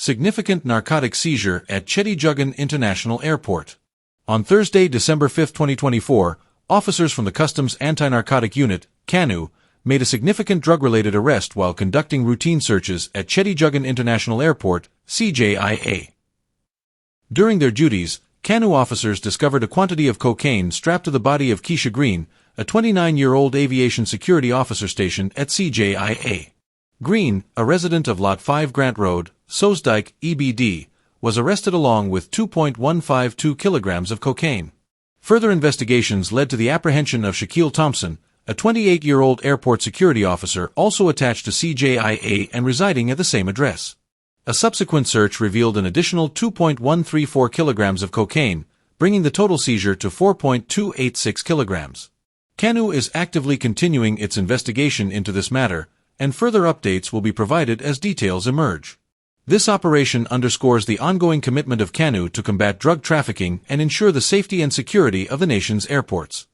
Significant narcotic seizure at Cheddi Jagan International Airport. On Thursday, December 5, 2024, officers from the Customs Anti-Narcotic Unit, CANU, made a significant drug-related arrest while conducting routine searches at Cheddi Jagan International Airport, CJIA. During their duties, CANU officers discovered a quantity of cocaine strapped to the body of Keisha Green, a 29-year-old aviation security officer stationed at CJIA. Green, a resident of Lot 5 Grant Road, Soesdijk, EBD, was arrested along with 2.152 kilograms of cocaine. Further investigations led to the apprehension of Shaquille Thompson, a 28-year-old airport security officer also attached to CJIA and residing at the same address. A subsequent search revealed an additional 2.134 kilograms of cocaine, bringing the total seizure to 4.286 kilograms. CANU is actively continuing its investigation into this matter, and further updates will be provided as details emerge. This operation underscores the ongoing commitment of CANU to combat drug trafficking and ensure the safety and security of the nation's airports.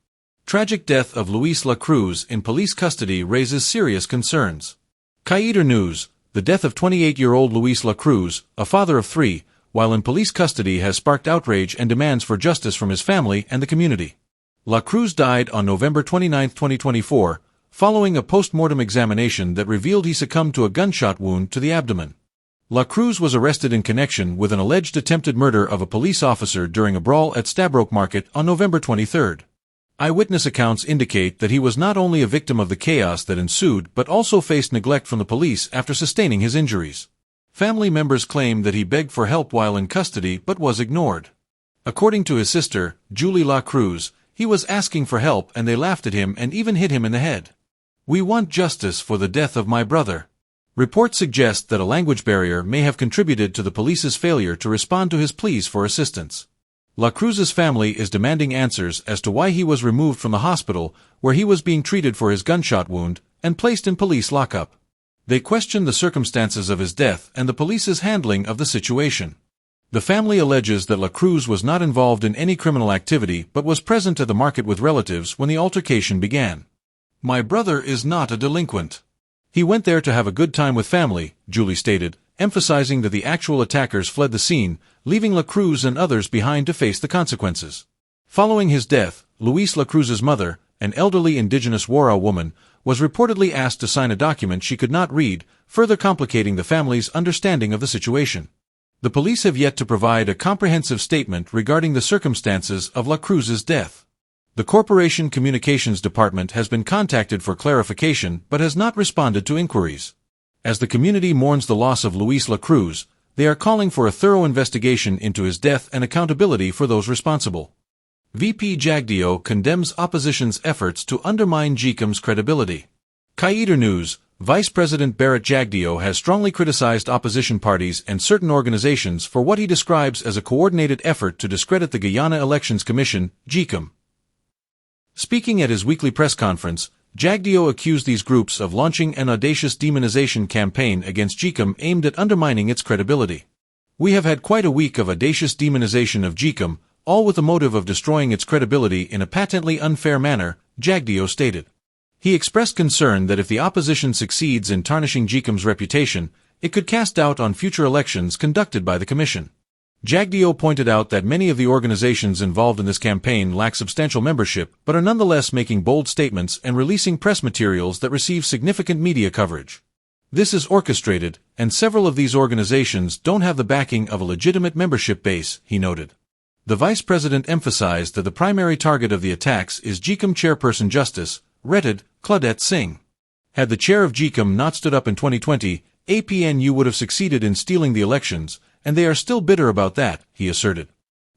Tragic death of Luis La Cruz in police custody raises serious concerns. Guyana News: the death of 28-year-old Luis La Cruz, a father of three, while in police custody has sparked outrage and demands for justice from his family and the community. La Cruz died on November 29, 2024, following a post-mortem examination that revealed he succumbed to a gunshot wound to the abdomen. La Cruz was arrested in connection with an alleged attempted murder of a police officer during a brawl at Stabroek Market on November 23. Eyewitness accounts indicate that he was not only a victim of the chaos that ensued but also faced neglect from the police after sustaining his injuries. Family members claim that he begged for help while in custody but was ignored. According to his sister, Julie La Cruz, he was asking for help and they laughed at him and even hit him in the head. "We want justice for the death of my brother." Reports suggest that a language barrier may have contributed to the police's failure to respond to his pleas for assistance. La Cruz's family is demanding answers as to why he was removed from the hospital, where he was being treated for his gunshot wound, and placed in police lockup. They question the circumstances of his death and the police's handling of the situation. The family alleges that La Cruz was not involved in any criminal activity but was present at the market with relatives when the altercation began. "My brother is not a delinquent. He went there to have a good time with family," Julie stated, emphasizing that the actual attackers fled the scene, leaving La Cruz and others behind to face the consequences. Following his death, Luis La Cruz's mother, an elderly indigenous Wara woman, was reportedly asked to sign a document she could not read, further complicating the family's understanding of the situation. The police have yet to provide a comprehensive statement regarding the circumstances of La Cruz's death. The Corporation Communications Department has been contacted for clarification but has not responded to inquiries. As the community mourns the loss of Luis La Cruz, they are calling for a thorough investigation into his death and accountability for those responsible. VP Jagdeo condemns opposition's efforts to undermine GECOM's credibility. Guyana News: Vice President Barrett Jagdeo has strongly criticized opposition parties and certain organizations for what he describes as a coordinated effort to discredit the Guyana Elections Commission, GECOM. Speaking at his weekly press conference, Jagdeo accused these groups of launching an audacious demonization campaign against GECOM aimed at undermining its credibility. "We have had quite a week of audacious demonization of GECOM, all with the motive of destroying its credibility in a patently unfair manner," Jagdeo stated. He expressed concern that if the opposition succeeds in tarnishing GECOM's reputation, it could cast doubt on future elections conducted by the Commission. Jagdeo pointed out that many of the organizations involved in this campaign lack substantial membership but are nonetheless making bold statements and releasing press materials that receive significant media coverage. "This is orchestrated, and several of these organizations don't have the backing of a legitimate membership base," he noted. The vice president emphasized that the primary target of the attacks is GECOM chairperson Justice, Retted, Claudette Singh. Had the chair of GECOM not stood up in 2020, APNU would have succeeded in stealing the elections, and they are still bitter about that, he asserted.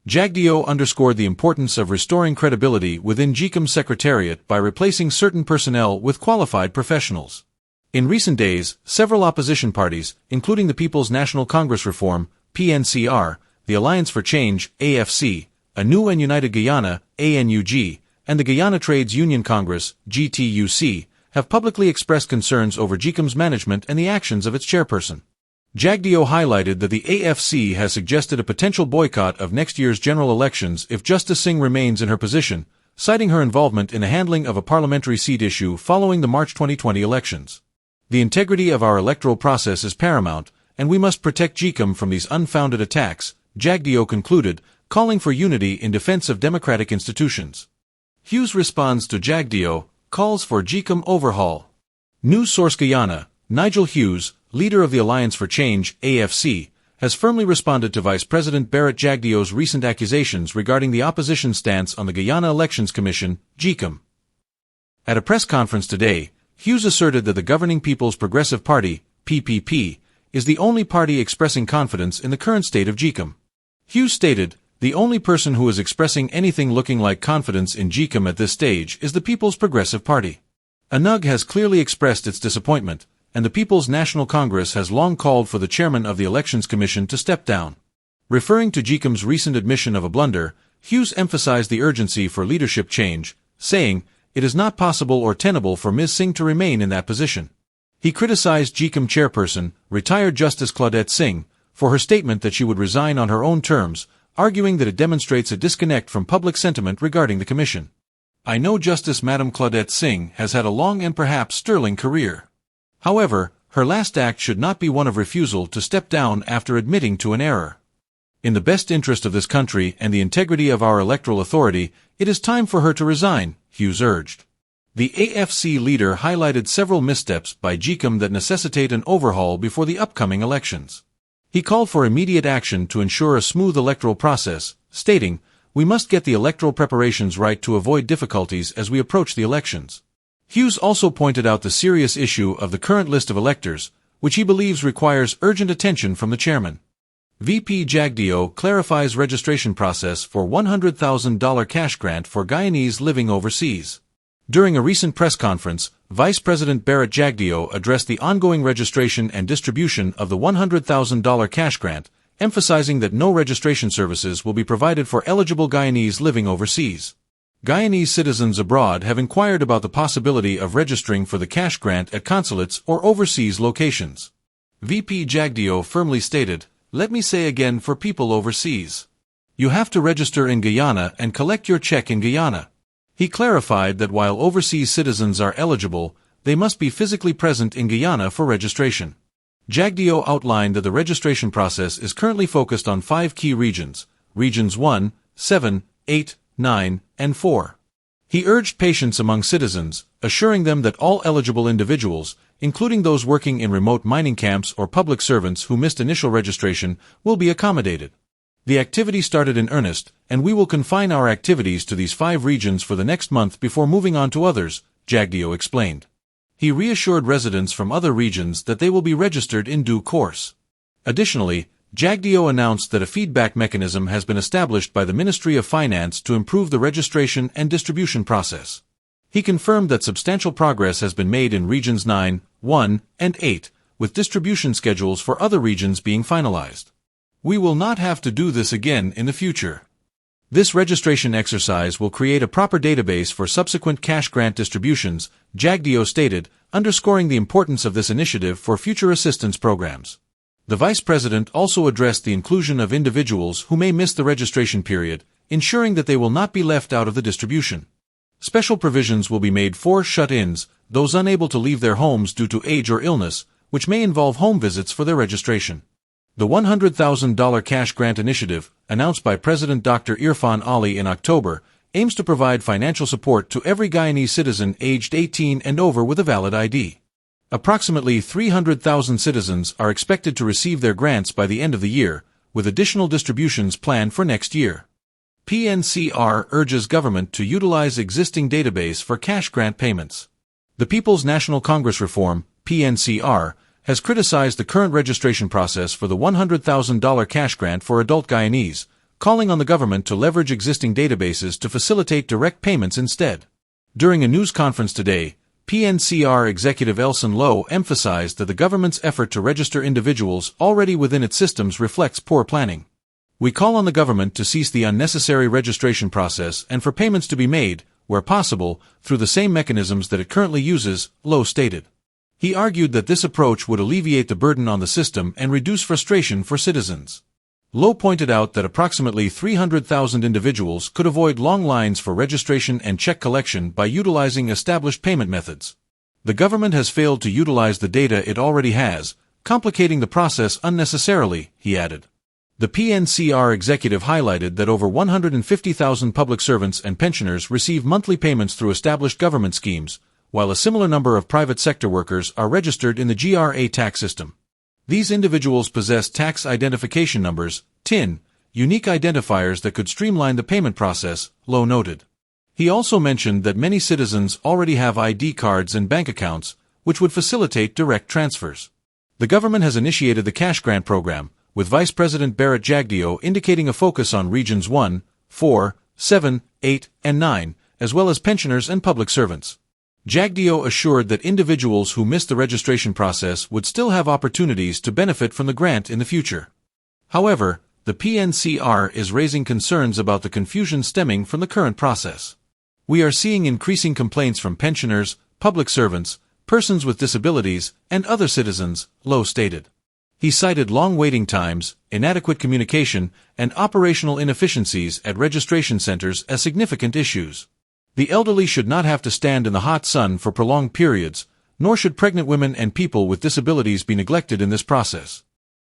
Jagdeo underscored the importance of restoring credibility within GECOM's secretariat by replacing certain personnel with qualified professionals. In recent days, several opposition parties, including the People's National Congress Reform, PNCR, the Alliance for Change, AFC, A New and United Guyana, ANUG, and the Guyana Trades Union Congress, GTUC, have publicly expressed concerns over GECOM's management and the actions of its chairperson. Jagdeo highlighted that the AFC has suggested a potential boycott of next year's general elections if Justice Singh remains in her position, citing her involvement in the handling of a parliamentary seat issue following the March 2020 elections. "The integrity of our electoral process is paramount, and we must protect GECOM from these unfounded attacks, Jagdeo concluded, calling for unity in defense of democratic institutions. Hughes responds to Jagdeo, calls for GECOM overhaul. News source Guyana, Nigel Hughes, leader of the Alliance for Change, AFC, has firmly responded to Vice President Barrett Jagdeo's recent accusations regarding the opposition stance on the Guyana Elections Commission, GECOM. At a press conference today, Hughes asserted that the governing People's Progressive Party, PPP, is the only party expressing confidence in the current state of GECOM. Hughes stated, "The only person who is expressing anything looking like confidence in GECOM at this stage is the People's Progressive Party. ANUG has clearly expressed its disappointment, and the People's National Congress has long called for the chairman of the Elections Commission to step down." Referring to GECOM's recent admission of a blunder, Hughes emphasized the urgency for leadership change, saying, "It is not possible or tenable for Ms. Singh to remain in that position." He criticized GECOM chairperson, retired Justice Claudette Singh, for her statement that she would resign on her own terms, arguing that it demonstrates a disconnect from public sentiment regarding the commission. "I know Justice Madam Claudette Singh has had a long and perhaps sterling career. However, her last act should not be one of refusal to step down after admitting to an error. In the best interest of this country and the integrity of our electoral authority, it is time for her to resign," Hughes urged. The AFC leader highlighted several missteps by GECOM that necessitate an overhaul before the upcoming elections. He called for immediate action to ensure a smooth electoral process, stating, "We must get the electoral preparations right to avoid difficulties as we approach the elections." Hughes also pointed out the serious issue of the current list of electors, which he believes requires urgent attention from the chairman. VP Jagdeo clarifies registration process for $100,000 cash grant for Guyanese living overseas. During a recent press conference, Vice President Barrett Jagdeo addressed the ongoing registration and distribution of the $100,000 cash grant, emphasizing that no registration services will be provided for eligible Guyanese living overseas. Guyanese citizens abroad have inquired about the possibility of registering for the cash grant at consulates or overseas locations. VP Jagdeo firmly stated, "Let me say again for people overseas. You have to register in Guyana and collect your check in Guyana." He clarified that while overseas citizens are eligible, they must be physically present in Guyana for registration. Jagdeo outlined that the registration process is currently focused on 5 key regions, Regions 1, 7, 8, 9, and 4. He urged patience among citizens, assuring them that all eligible individuals, including those working in remote mining camps or public servants who missed initial registration, will be accommodated. "The activity started in earnest, and we will confine our activities to these 5 regions for the next month before moving on to others," Jagdeo explained. He reassured residents from other regions that they will be registered in due course. Additionally, Jagdeo announced that a feedback mechanism has been established by the Ministry of Finance to improve the registration and distribution process. He confirmed that substantial progress has been made in Regions 9, 1, and 8, with distribution schedules for other regions being finalized. "We will not have to do this again in the future. This registration exercise will create a proper database for subsequent cash grant distributions," Jagdeo stated, underscoring the importance of this initiative for future assistance programs. The Vice President also addressed the inclusion of individuals who may miss the registration period, ensuring that they will not be left out of the distribution. Special provisions will be made for shut-ins, those unable to leave their homes due to age or illness, which may involve home visits for their registration. The $100,000 cash grant initiative, announced by President Dr. Irfan Ali in October, aims to provide financial support to every Guyanese citizen aged 18 and over with a valid ID. Approximately 300,000 citizens are expected to receive their grants by the end of the year, with additional distributions planned for next year. PNCR urges government to utilize existing database for cash grant payments. The People's National Congress Reform, PNCR, has criticized the current registration process for the $100,000 cash grant for adult Guyanese, calling on the government to leverage existing databases to facilitate direct payments instead. During a news conference today, PNCR Executive Elson Lowe emphasized that the government's effort to register individuals already within its systems reflects poor planning. "We call on the government to cease the unnecessary registration process and for payments to be made, where possible, through the same mechanisms that it currently uses," Lowe stated. He argued that this approach would alleviate the burden on the system and reduce frustration for citizens. Lowe pointed out that approximately 300,000 individuals could avoid long lines for registration and check collection by utilizing established payment methods. "The government has failed to utilize the data it already has," complicating the process unnecessarily, he added. The PNCR executive highlighted that over 150,000 public servants and pensioners receive monthly payments through established government schemes, while a similar number of private sector workers are registered in the GRA tax system. These individuals possess tax identification numbers, TIN, unique identifiers that could streamline the payment process, Lowe noted. He also mentioned that many citizens already have ID cards and bank accounts, which would facilitate direct transfers. The government has initiated the cash grant program, with Vice President Barrett Jagdeo indicating a focus on Regions 1, 4, 7, 8, and 9, as well as pensioners and public servants. Jagdeo assured that individuals who missed the registration process would still have opportunities to benefit from the grant in the future. However, the PNCR is raising concerns about the confusion stemming from the current process. We are seeing increasing complaints from pensioners, public servants, persons with disabilities, and other citizens, Lowe stated. He cited long waiting times, inadequate communication, and operational inefficiencies at registration centers as significant issues. The elderly should not have to stand in the hot sun for prolonged periods, nor should pregnant women and people with disabilities be neglected in this process.